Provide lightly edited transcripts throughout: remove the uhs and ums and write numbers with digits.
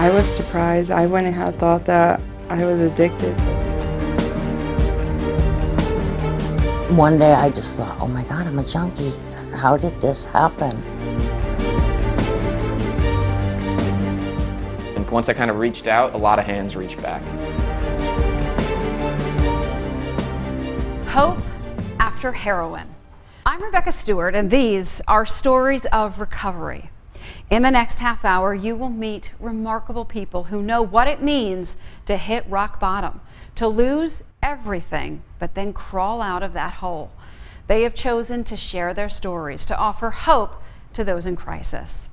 I was surprised. I wouldn't have thought that I was addicted. One day I just thought, oh my God, I'm a junkie. How did this happen? And once I kind of reached out, a lot of hands reached back. Hope after heroin. I'm Rebecca Stewart, and these are stories of recovery. In the next half hour, you will meet remarkable people who know what it means to hit rock bottom, to lose everything, but then crawl out of that hole. They have chosen to share their stories, to offer hope to those in crisis.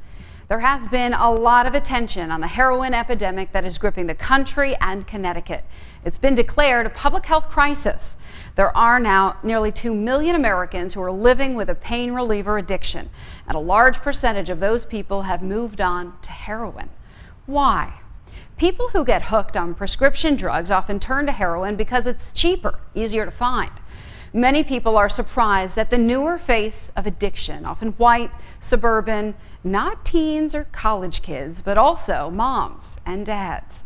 There has been a lot of attention on the heroin epidemic that is gripping the country and Connecticut. It's been declared a public health crisis. There are now nearly 2 million Americans who are living with a pain reliever addiction, and a large percentage of those people have moved on to heroin. Why? People who get hooked on prescription drugs often turn to heroin because it's cheaper, easier to find. Many people are surprised at the newer face of addiction, often white, suburban, not teens or college kids, but also moms and dads.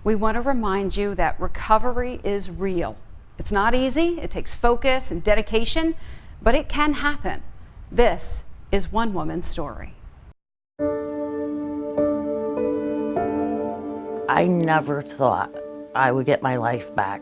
We want to remind you that recovery is real. It's not easy, it takes focus and dedication, but it can happen. This is one woman's story. I never thought I would get my life back.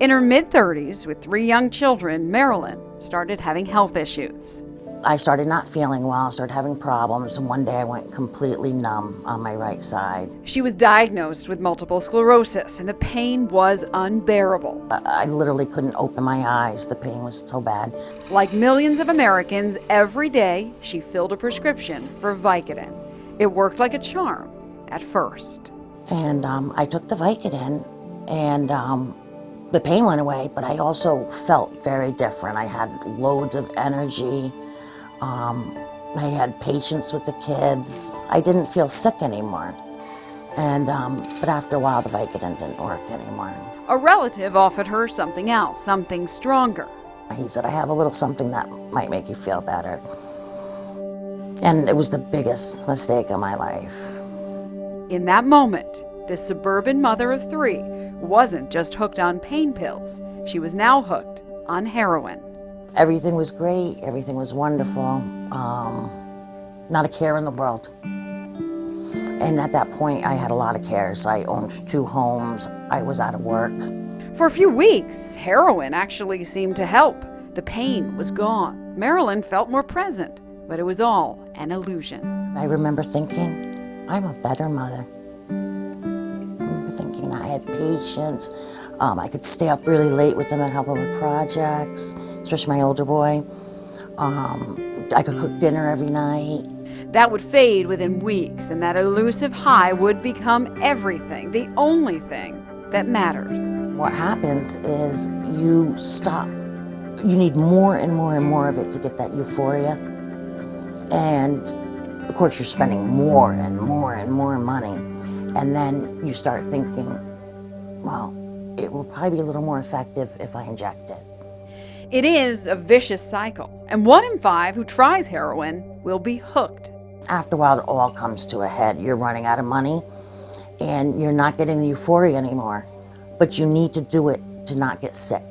In her mid-30s, with 3 young children, Marilyn started having health issues. I started not feeling well, started having problems, and one day I went completely numb on my right side. She was diagnosed with multiple sclerosis, and the pain was unbearable. I literally couldn't open my eyes. The pain was so bad. Like millions of Americans, every day she filled a prescription for Vicodin. It worked like a charm at first. And I took the Vicodin, and the pain went away, but I also felt very different. I had loads of energy. I had patience with the kids. I didn't feel sick anymore. And but after a while, the Vicodin didn't work anymore. A relative offered her something else, something stronger. He said, I have a little something that might make you feel better. And it was the biggest mistake of my life. In that moment, this suburban mother of 3 wasn't just hooked on pain pills. She was now hooked on heroin. Everything was great, everything was wonderful, not a care in the world. And at that point, I had a lot of cares. I owned 2 homes, I was out of work. For a few weeks, heroin actually seemed to help. The pain was gone. Marilyn felt more present, but it was all an illusion. I remember thinking, I'm a better mother. I remember thinking I had patience. I could stay up really late with them and help them with projects, especially my older boy. I could cook dinner every night. That would fade within weeks, and that elusive high would become everything, the only thing that mattered. What happens is you stop. You need more and more and more of it to get that euphoria. And of course, you're spending more and more and more money. And then you start thinking, well, it will probably be a little more effective if I inject it. It is a vicious cycle, and 1 in 5 who tries heroin will be hooked. After a while, it all comes to a head. You're running out of money, and you're not getting the euphoria anymore. But you need to do it to not get sick.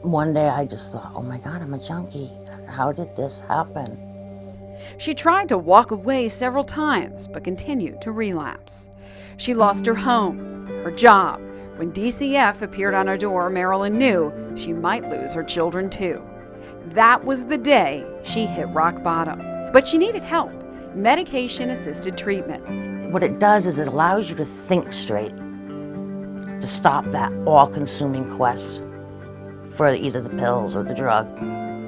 One day, I just thought, oh my God, I'm a junkie. How did this happen? She tried to walk away several times, but continued to relapse. She lost her homes, her job. When DCF appeared on her door, Marilyn knew she might lose her children too. That was the day she hit rock bottom. But she needed help, medication-assisted treatment. What it does is it allows you to think straight, to stop that all-consuming quest for either the pills or the drug.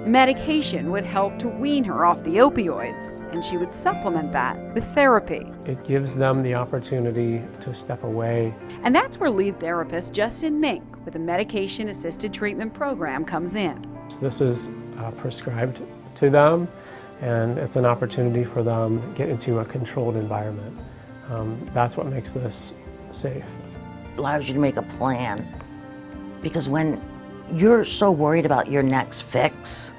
Medication would help to wean her off the opioids, and she would supplement that with therapy. It gives them the opportunity to step away. And that's where lead therapist Justin Mink with a medication-assisted treatment program comes in. So this is prescribed to them, and it's an opportunity for them to get into a controlled environment. That's what makes this safe. It allows you to make a plan, because when you're so worried about your next fix,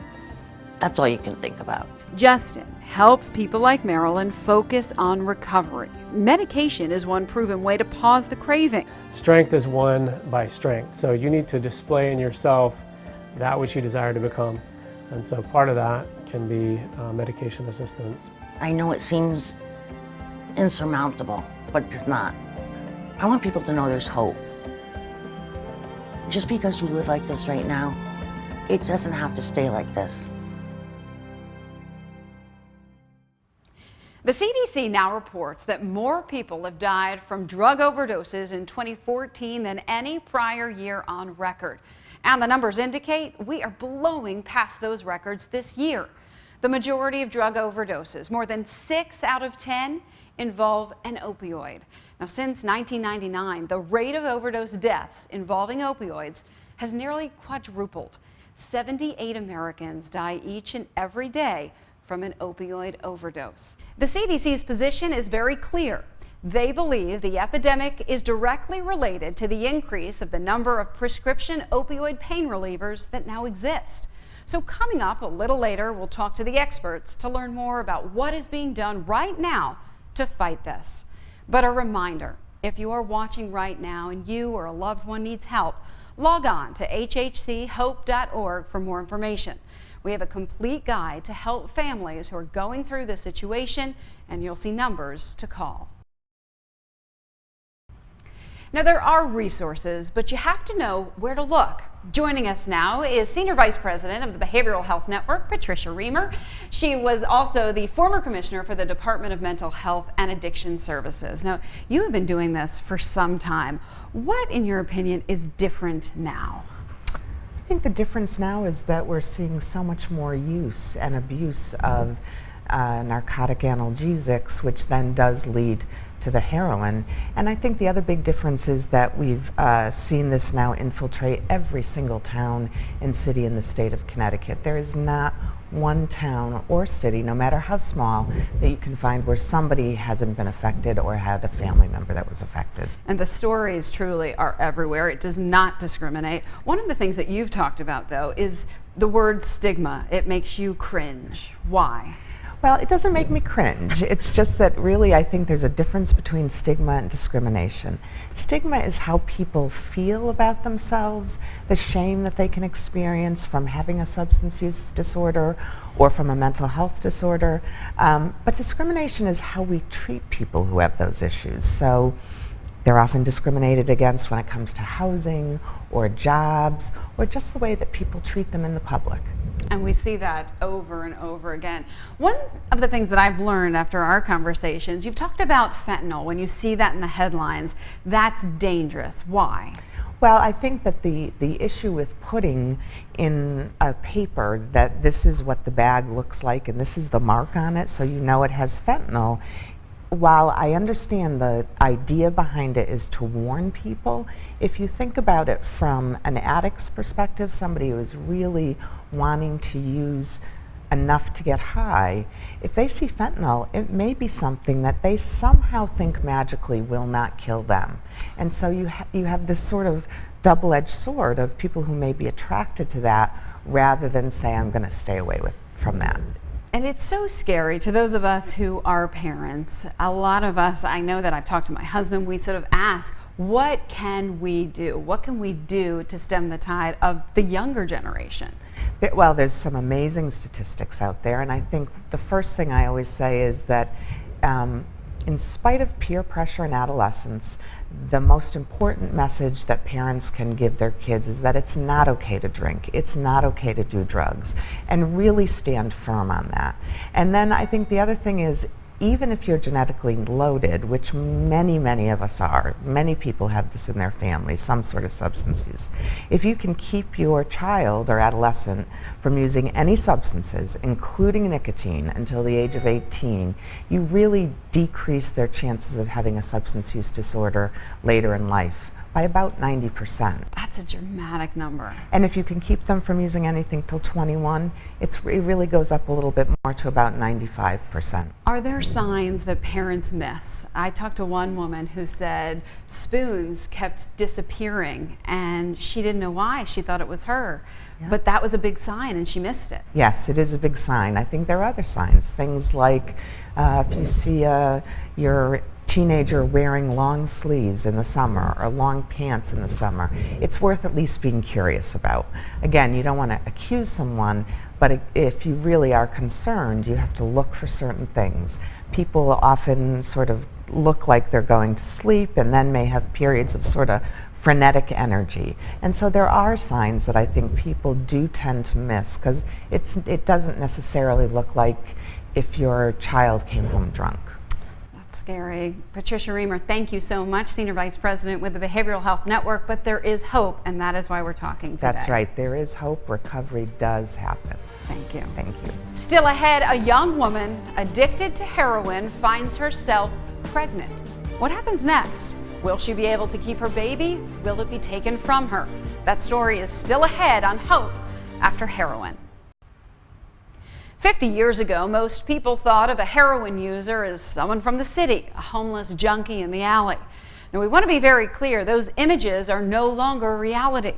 that's all you can think about. Justin helps people like Marilyn focus on recovery. Medication is one proven way to pause the craving. Strength is won by strength, so you need to display in yourself that which you desire to become. And so part of that can be medication assistance. I know it seems insurmountable, but it's not. I want people to know there's hope. Just because you live like this right now, it doesn't have to stay like this. The CDC now reports that more people have died from drug overdoses in 2014 than any prior year on record. And the numbers indicate we are blowing past those records this year. The majority of drug overdoses, more than 6 out of 10, involve an opioid. Now, since 1999, the rate of overdose deaths involving opioids has nearly quadrupled. 78 Americans die each and every day from an opioid overdose. The CDC's position is very clear. They believe the epidemic is directly related to the increase of the number of prescription opioid pain relievers that now exist. So coming up a little later, we'll talk to the experts to learn more about what is being done right now to fight this. But a reminder, if you are watching right now and you or a loved one needs help, log on to hhchope.org for more information. We have a complete guide to help families who are going through this situation, and you'll see numbers to call. Now, there are resources, but you have to know where to look. Joining us now is Senior Vice President of the Behavioral Health Network, Patricia Reamer. She was also the former commissioner for the Department of Mental Health and Addiction Services. Now, you have been doing this for some time. What, in your opinion, is different now? I think the difference now is that we're seeing so much more use and abuse of narcotic analgesics, which then does lead to the heroin. And I think the other big difference is that we've seen this now infiltrate every single town and city in the state of Connecticut. There is not one town or city, no matter how small, that you can find where somebody hasn't been affected or had a family member that was affected. And the stories truly are everywhere. It does not discriminate. One of the things that you've talked about, though, is the word stigma. It makes you cringe. Why? Well, it doesn't make me cringe. It's just that really I think there's a difference between stigma and discrimination. Stigma is how people feel about themselves, the shame that they can experience from having a substance use disorder or from a mental health disorder. But discrimination is how we treat people who have those issues. So they're often discriminated against when it comes to housing or jobs or just the way that people treat them in the public. And we see that over and over again. One of the things that I've learned after our conversations, you've talked about fentanyl. When you see that in the headlines, that's dangerous. Why? Well, I think that the issue with putting in a paper that this is what the bag looks like and this is the mark on it, so you know it has fentanyl, while I understand the idea behind it is to warn people, if you think about it from an addict's perspective, somebody who is really wanting to use enough to get high, if they see fentanyl, it may be something that they somehow think magically will not kill them. And so you have this sort of double-edged sword of people who may be attracted to that rather than say, I'm going to stay away from that. And it's so scary to those of us who are parents. A lot of us, I know that I've talked to my husband, we sort of ask, what can we do? What can we do to stem the tide of the younger generation? Well, there's some amazing statistics out there, and I think the first thing I always say is that in spite of peer pressure in adolescence, the most important message that parents can give their kids is that it's not okay to drink, it's not okay to do drugs, and really stand firm on that. And then I think the other thing is, even if you're genetically loaded, which many of us are, many people have this in their family, some sort of substance use. If you can keep your child or adolescent from using any substances, including nicotine, until the age of 18, you really decrease their chances of having a substance use disorder later in life by about 90%. That's a dramatic number. And if you can keep them from using anything till 21, it really goes up a little bit more to about 95%. Are there signs that parents miss? I talked to one woman who said spoons kept disappearing and she didn't know why. She thought it was her. Yeah. But that was a big sign and she missed it. Yes, it is a big sign. I think there are other signs. Things like if you see your teenager wearing long sleeves in the summer or long pants in the summer, it's worth at least being curious about. Again, you don't want to accuse someone, but if you really are concerned, you have to look for certain things. People often sort of look like they're going to sleep and then may have periods of sort of frenetic energy. And so there are signs that I think people do tend to miss, because it doesn't necessarily look like if your child came home drunk. Scary. Patricia Reamer, thank you so much, Senior Vice President with the Behavioral Health Network, but there is hope, and that is why we're talking today. That's right. There is hope. Recovery does happen. Thank you. Thank you. Still ahead, a young woman addicted to heroin finds herself pregnant. What happens next? Will she be able to keep her baby? Will it be taken from her? That story is still ahead on Hope After Heroin. 50 years ago, most people thought of a heroin user as someone from the city, a homeless junkie in the alley. Now, we want to be very clear, those images are no longer reality.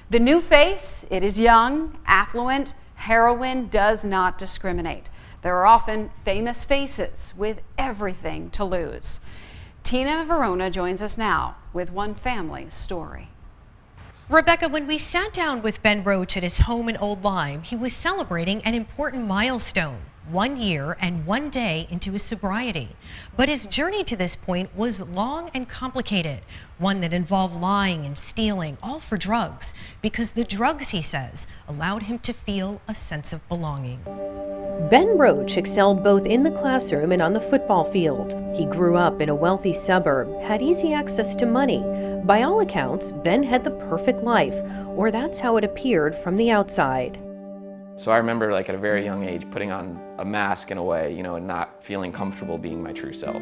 The new face, it is young, affluent. Heroin does not discriminate. There are often famous faces with everything to lose. Tina Verona joins us now with one family's story. Rebecca, when we sat down with Ben Roach at his home in Old Lyme, he was celebrating an important milestone, 1 year and 1 day into his sobriety. But his journey to this point was long and complicated, one that involved lying and stealing, all for drugs, because the drugs, he says, allowed him to feel a sense of belonging. Ben Roach excelled both in the classroom and on the football field. He grew up in a wealthy suburb, had easy access to money. By all accounts, Ben had the perfect life, or that's how it appeared from the outside. So I remember, like, at a very young age, putting on a mask in a way, you know, and not feeling comfortable being my true self.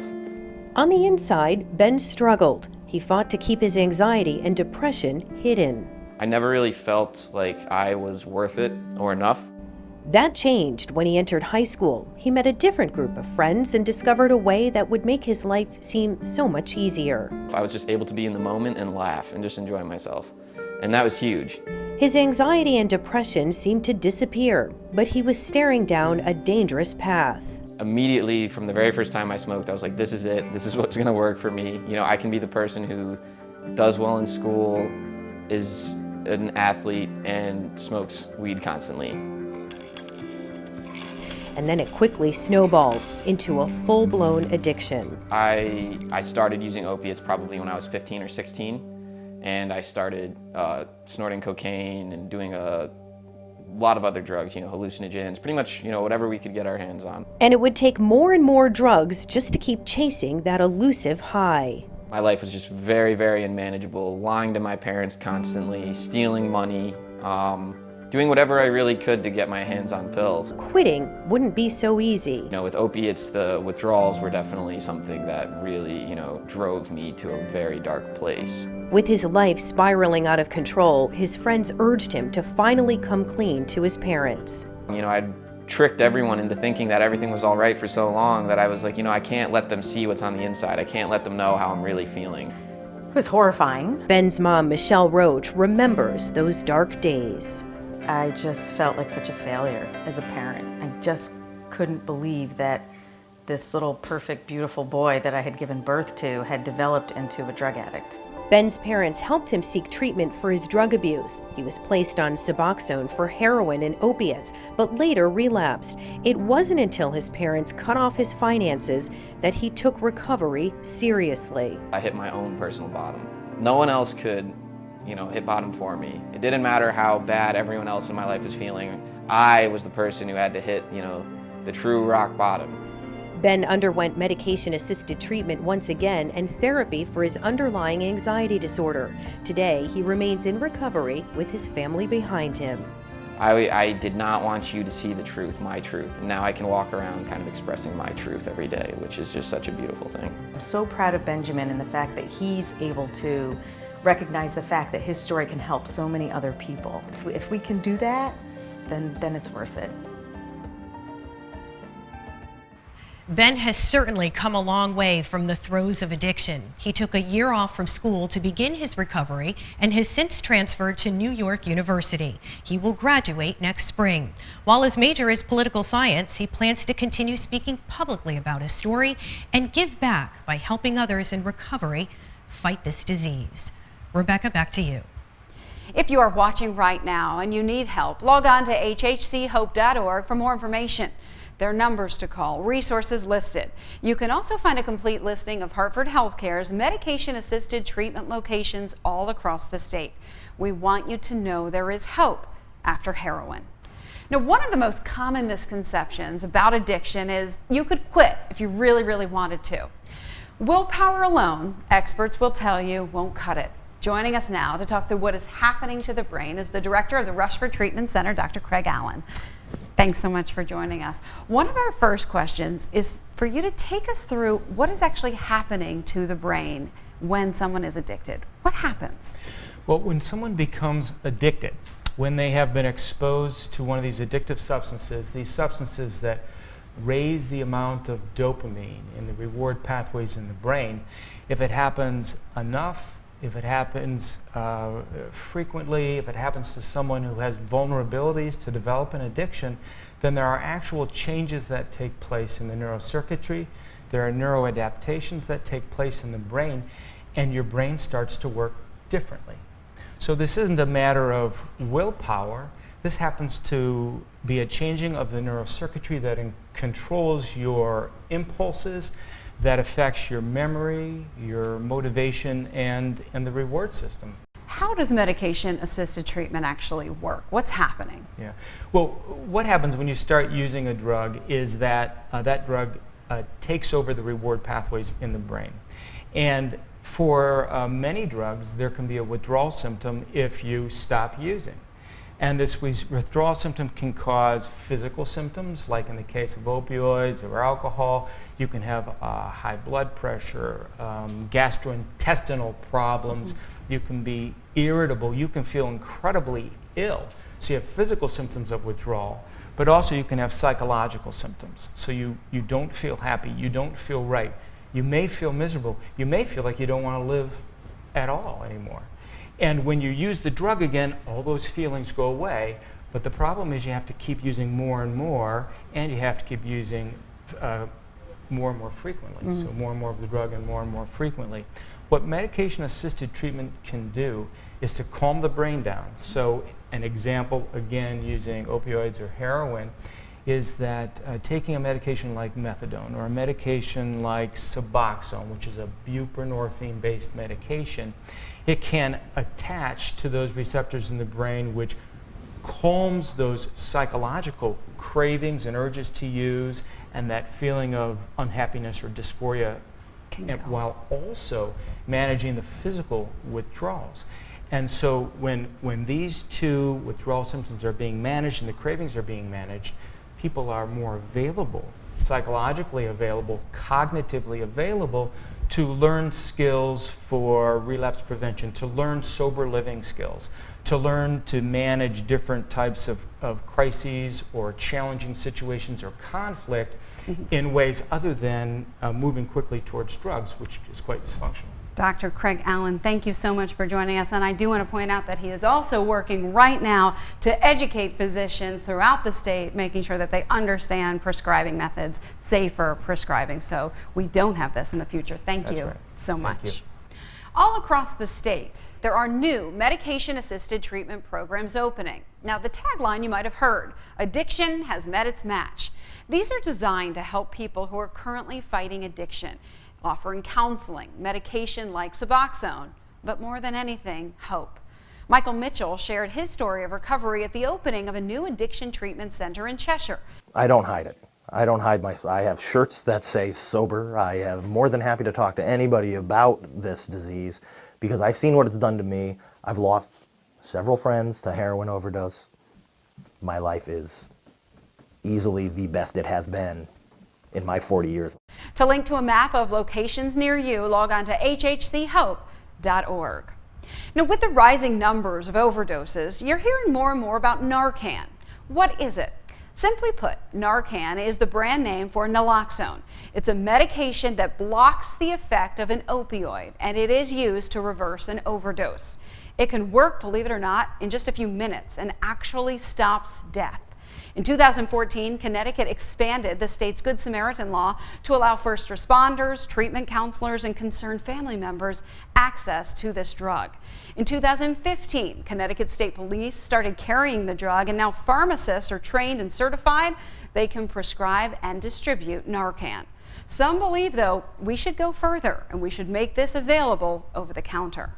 On the inside, Ben struggled. He fought to keep his anxiety and depression hidden. I never really felt like I was worth it or enough. That changed when he entered high school. He met a different group of friends and discovered a way that would make his life seem so much easier. I was just able to be in the moment and laugh and just enjoy myself. And that was huge. His anxiety and depression seemed to disappear, but he was staring down a dangerous path. Immediately, from the very first time I smoked, I was like, this is it. This is what's gonna work for me. You know, I can be the person who does well in school, is an athlete, and smokes weed constantly. And then it quickly snowballed into a full-blown addiction. I started using opiates probably when I was 15 or 16, and I started snorting cocaine and doing a lot of other drugs, you know, hallucinogens, pretty much, you know, whatever we could get our hands on. And it would take more and more drugs just to keep chasing that elusive high. My life was just very, very unmanageable, lying to my parents constantly, stealing money, doing whatever I really could to get my hands on pills. Quitting wouldn't be so easy. You know, with opiates, the withdrawals were definitely something that really, you know, drove me to a very dark place. With his life spiraling out of control, his friends urged him to finally come clean to his parents. You know, I'd tricked everyone into thinking that everything was all right for so long that I was like, you know, I can't let them see what's on the inside. I can't let them know how I'm really feeling. It was horrifying. Ben's mom, Michelle Roach, remembers those dark days. I just felt like such a failure as a parent. I just couldn't believe that this little perfect, beautiful boy that I had given birth to had developed into a drug addict. Ben's parents helped him seek treatment for his drug abuse. He was placed on Suboxone for heroin and opiates, but later relapsed. It wasn't until his parents cut off his finances that he took recovery seriously. I hit my own personal bottom. No one else could, you know, hit bottom for me. It didn't matter how bad everyone else in my life was feeling. I was the person who had to hit, you know, the true rock bottom. Ben underwent medication-assisted treatment once again and therapy for his underlying anxiety disorder. Today, he remains in recovery with his family behind him. I did not want you to see the truth, my truth. And now I can walk around kind of expressing my truth every day, which is just such a beautiful thing. I'm so proud of Benjamin and the fact that he's able to recognize the fact that his story can help so many other people. If we can do that, then it's worth it. Ben has certainly come a long way from the throes of addiction. He took a year off from school to begin his recovery and has since transferred to New York University. He will graduate next spring. While his major is political science, he plans to continue speaking publicly about his story and give back by helping others in recovery fight this disease. Rebecca, back to you. If you are watching right now and you need help, log on to hhchope.org for more information. There are numbers to call, resources listed. You can also find a complete listing of Hartford Healthcare's medication-assisted treatment locations all across the state. We want you to know there is hope after heroin. Now, one of the most common misconceptions about addiction is you could quit if you really, really wanted to. Willpower alone, experts will tell you, won't cut it. Joining us now to talk through what is happening to the brain is the director of the Rushford Treatment Center, Dr. Craig Allen. Thanks so much for joining us. One of our first questions is for you to take us through what is actually happening to the brain when someone is addicted. What happens? Well, when someone becomes addicted, when they have been exposed to one of these addictive substances, these substances that raise the amount of dopamine in the reward pathways in the brain, if it happens enough, if it happens frequently, if it happens to someone who has vulnerabilities to develop an addiction, then there are actual changes that take place in the neurocircuitry. There are neuroadaptations that take place in the brain, and your brain starts to work differently. So this isn't a matter of willpower. This happens to be a changing of the neurocircuitry that controls your impulses, that affects your memory, your motivation, and the reward system. How does medication-assisted treatment actually work? What's happening? Yeah. Well, what happens when you start using a drug is that that drug takes over the reward pathways in the brain. And for many drugs, there can be a withdrawal symptom if you stop using. And this withdrawal symptom can cause physical symptoms, like in the case of opioids or alcohol. You can have high blood pressure, gastrointestinal problems. You can be irritable. You can feel incredibly ill. So you have physical symptoms of withdrawal, but also you can have psychological symptoms. So you don't feel happy. You don't feel right. You may feel miserable. You may feel like you don't want to live at all anymore. And when you use the drug again, all those feelings go away. But the problem is you have to keep using more and more, and you have to keep using more and more frequently. So more and more of the drug and more frequently. What medication-assisted treatment can do is to calm the brain down. So an example, again, using opioids or heroin, is that taking a medication like methadone or a medication like Suboxone, which is a buprenorphine-based medication, it can attach to those receptors in the brain, which calms those psychological cravings and urges to use and that feeling of unhappiness or dysphoria, while also managing the physical withdrawals. And so when these two withdrawal symptoms are being managed and the cravings are being managed, people are more available, psychologically available, cognitively available to learn skills for relapse prevention, to learn sober living skills, to learn to manage different types of crises or challenging situations or conflict in ways other than moving quickly towards drugs, which is quite dysfunctional. Dr. Craig Allen, thank you so much for joining us. And I do want to point out that he is also working right now to educate physicians throughout the state, making sure that they understand prescribing methods, safer prescribing, so we don't have this in the future. Thank you so much. Thank you. All across the state, there are new medication-assisted treatment programs opening. Now, the tagline you might have heard, addiction has met its match. These are designed to help people who are currently fighting addiction, offering counseling, medication like Suboxone, but more than anything, hope. Michael Mitchell shared his story of recovery at the opening of a new addiction treatment center in Cheshire. I don't hide it. I don't hide I have shirts that say sober. I am more than happy to talk to anybody about this disease because I've seen what it's done to me. I've lost several friends to heroin overdose. My life is easily the best it has been in my 40 years. To link to a map of locations near you, log on to hhchope.org. Now, with the rising numbers of overdoses, you're hearing more and more about Narcan. What is it? Simply put, Narcan is the brand name for naloxone. It's a medication that blocks the effect of an opioid, and it is used to reverse an overdose. It can work, believe it or not, in just a few minutes and actually stops death. In 2014, Connecticut expanded the state's Good Samaritan law to allow first responders, treatment counselors, and concerned family members access to this drug. In 2015, Connecticut State Police started carrying the drug, and now pharmacists are trained and certified. They can prescribe and distribute Narcan. Some believe, though, we should go further and we should make this available over the counter.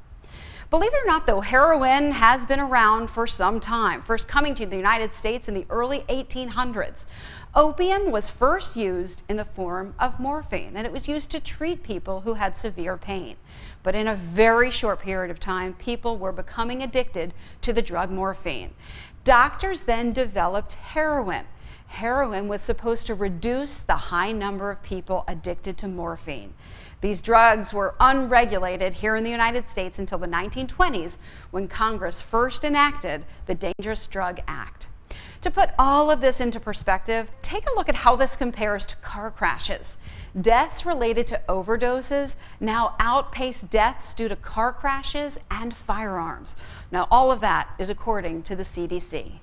Believe it or not, though, heroin has been around for some time, first coming to the United States in the early 1800s. Opium was first used in the form of morphine, and it was used to treat people who had severe pain. But in a very short period of time, people were becoming addicted to the drug morphine. Doctors then developed heroin. Heroin was supposed to reduce the high number of people addicted to morphine. These drugs were unregulated here in the United States until the 1920s, when Congress first enacted the Dangerous Drug Act. To put all of this into perspective, take a look at how this compares to car crashes. Deaths related to overdoses now outpace deaths due to car crashes and firearms. Now, all of that is according to the CDC.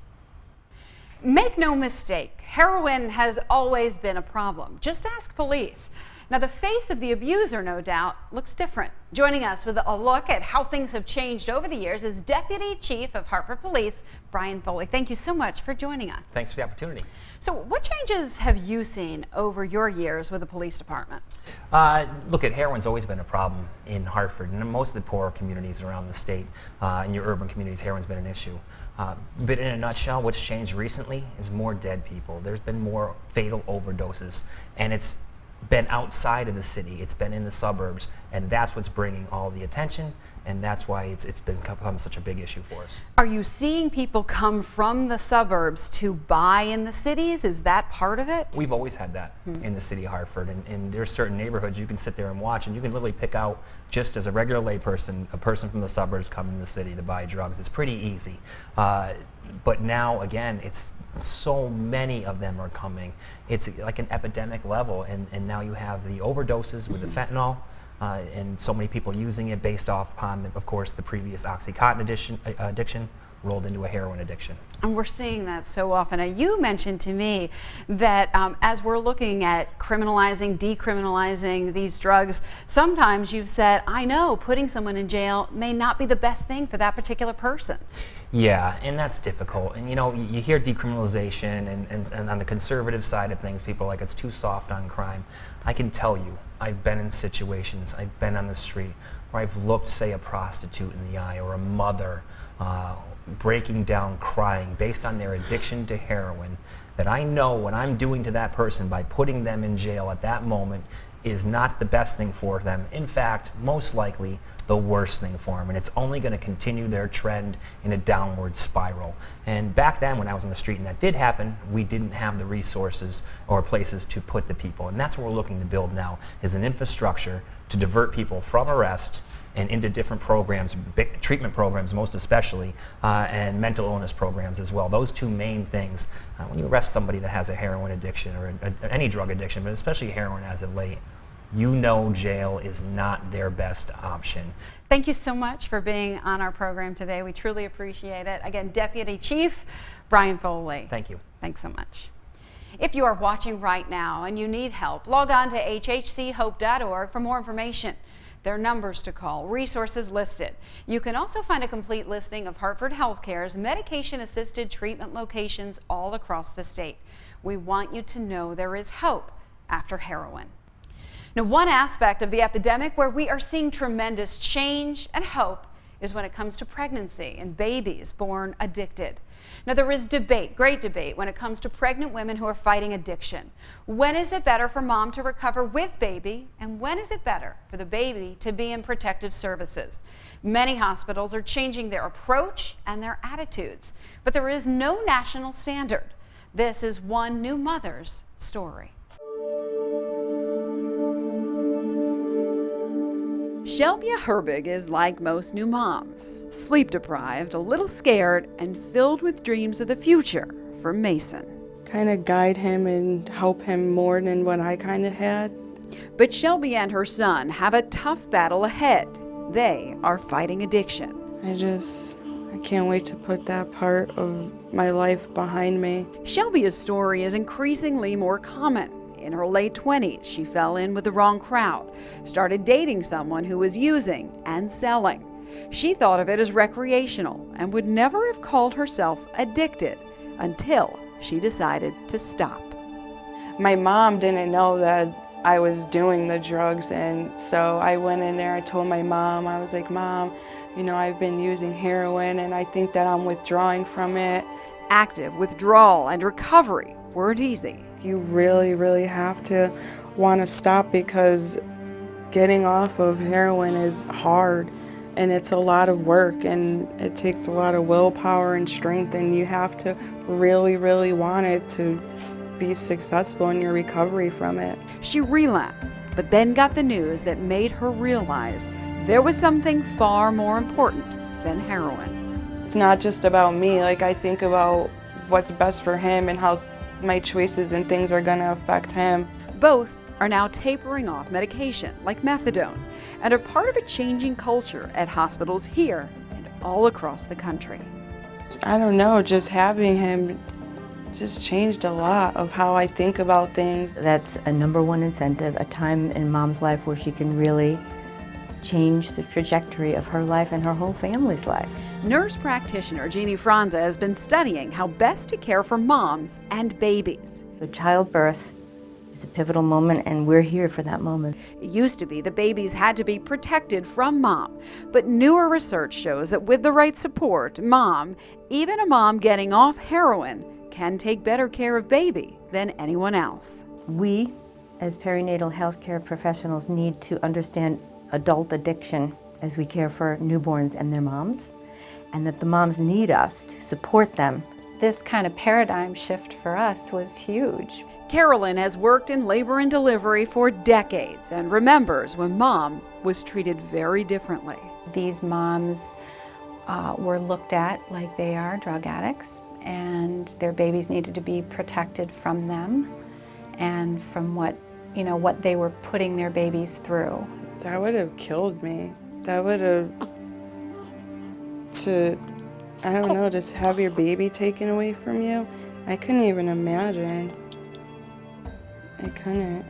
Make no mistake, heroin has always been a problem. Just ask police. Now, the face of the abuser, no doubt, looks different. Joining us with a look at how things have changed over the years is Deputy Chief of Hartford Police, Brian Foley. Thank you so much for joining us. Thanks for the opportunity. So what changes have you seen over your years with the police department? Look, heroin's always been a problem in Hartford and in most of the poorer communities around the state. In your urban communities, heroin's been an issue. But in a nutshell, what's changed recently is more dead people. There's been more fatal overdoses, and it's been outside of the city, it's been in the suburbs, and that's what's bringing all the attention, and that's why it's become such a big issue for us. Are you seeing people come from the suburbs to buy in the cities? Is that part of it? We've always had that in the city of Hartford, and there's certain neighborhoods you can sit there and watch, and you can literally pick out, just as a regular layperson, a person from the suburbs coming to the city to buy drugs. It's pretty easy. But now, again, it's so many of them are coming. It's like an epidemic level, and now you have the overdoses with the fentanyl, and so many people using it based off upon, of course, the previous OxyContin addiction rolled into a heroin addiction. And we're seeing that so often. Now, you mentioned to me that as we're looking at criminalizing, decriminalizing these drugs, sometimes you've said, I know putting someone in jail may not be the best thing for that particular person. Yeah, and that's difficult. And you know, you hear decriminalization, and on the conservative side of things, people are like, it's too soft on crime. I can tell you, I've been in situations, I've been on the street where I've looked, say, a prostitute in the eye or a mother breaking down crying based on their addiction to heroin, that I know what I'm doing to that person by putting them in jail at that moment is not the best thing for them. In fact, most likely the worst thing for them, and it's only going to continue their trend in a downward spiral. And back then, when I was on the street and that did happen, we didn't have the resources or places to put the people, and that's what we're looking to build now, is an infrastructure to divert people from arrest and into different programs, big treatment programs most especially, and mental illness programs as well. Those two main things. When you arrest somebody that has a heroin addiction or any drug addiction, but especially heroin as of late, you know jail is not their best option. Thank you so much for being on our program today. We truly appreciate it. Again, Deputy Chief Brian Foley. Thank you. Thanks so much. If you are watching right now and you need help, log on to hhchope.org for more information. There are numbers to call, resources listed. You can also find a complete listing of Hartford Healthcare's medication-assisted treatment locations all across the state. We want you to know there is hope after heroin. Now, one aspect of the epidemic where we are seeing tremendous change and hope is when it comes to pregnancy and babies born addicted. Now, there is debate, great debate, when it comes to pregnant women who are fighting addiction. When is it better for mom to recover with baby, and when is it better for the baby to be in protective services? Many hospitals are changing their approach and their attitudes, but there is no national standard. This is one new mother's story. Shelvia Herbig is like most new moms, sleep deprived, a little scared, and filled with dreams of the future for Mason. Kind of guide him and help him more than what I kind of had. But Shelby and her son have a tough battle ahead. They are fighting addiction. I can't wait to put that part of my life behind me. Shelvia's story is increasingly more common. In her late 20s, she fell in with the wrong crowd, started dating someone who was using and selling. She thought of it as recreational and would never have called herself addicted until she decided to stop. My mom didn't know that I was doing the drugs, and so I went in there, I told my mom, I was like, Mom, you know, I've been using heroin and I think that I'm withdrawing from it. Active withdrawal and recovery weren't easy. You really, really have to want to stop, because getting off of heroin is hard and it's a lot of work and it takes a lot of willpower and strength, and you have to really, really want it to be successful in your recovery from it. She relapsed, but then got the news that made her realize there was something far more important than heroin. It's not just about me. Like, I think about what's best for him and how my choices and things are going to affect him. Both are now tapering off medication like methadone and are part of a changing culture at hospitals here and all across the country. I don't know, just having him just changed a lot of how I think about things. That's a number one incentive, a time in Mom's life where she can really change the trajectory of her life and her whole family's life. Nurse practitioner Jeannie Franza has been studying how best to care for moms and babies. So childbirth is a pivotal moment, and we're here for that moment. It used to be the babies had to be protected from mom, but newer research shows that with the right support, mom, even a mom getting off heroin, can take better care of baby than anyone else. We, as perinatal healthcare professionals, need to understand adult addiction as we care for newborns and their moms, and that the moms need us to support them. This kind of paradigm shift for us was huge. Carolyn has worked in labor and delivery for decades and remembers when mom was treated very differently. These moms were looked at like they are drug addicts, and their babies needed to be protected from them and from what they were putting their babies through. That would have killed me. That would have, I don't know, just have your baby taken away from you. I couldn't even imagine. I couldn't.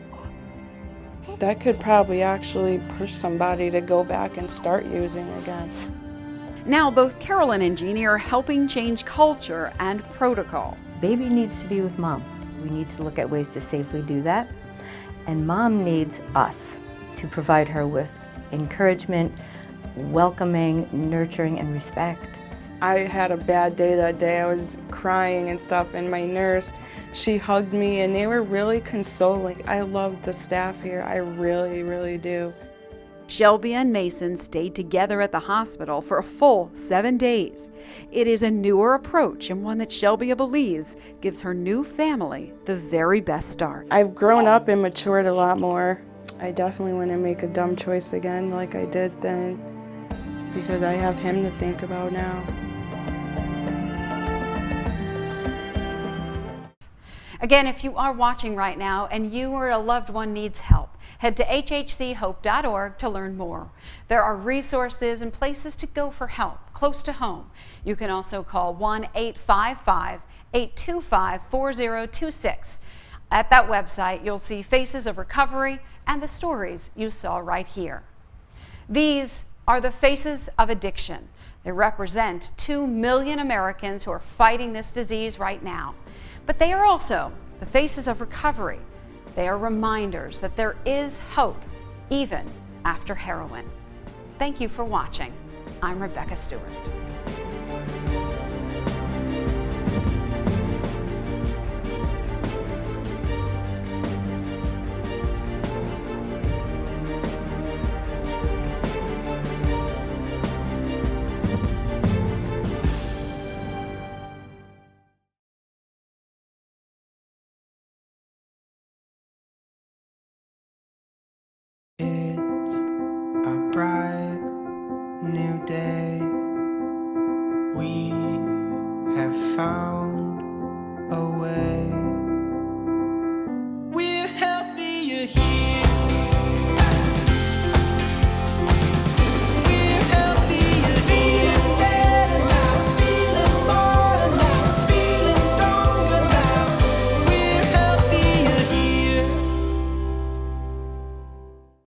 That could probably actually push somebody to go back and start using again. Now both Carolyn and Jeannie are helping change culture and protocol. Baby needs to be with mom. We need to look at ways to safely do that. And mom needs us to provide her with encouragement, welcoming, nurturing, and respect. I had a bad day that day. I was crying and stuff, and my nurse, she hugged me, and they were really consoling. I love the staff here. I really, really do. Shelby and Mason stayed together at the hospital for a full 7 days. It is a newer approach, and one that Shelby believes gives her new family the very best start. I've grown up and matured a lot more. I definitely wouldn't make a dumb choice again like I did then, because I have him to think about now. Again, if you are watching right now and you or a loved one needs help, head to hhchope.org to learn more. There are resources and places to go for help close to home. You can also call 1-855-825-4026. At that website, you'll see Faces of Recovery and the stories you saw right here. These are the faces of addiction. They represent 2 million Americans who are fighting this disease right now. But they are also the faces of recovery. They are reminders that there is hope even after heroin. Thank you for watching. I'm Rebecca Stewart.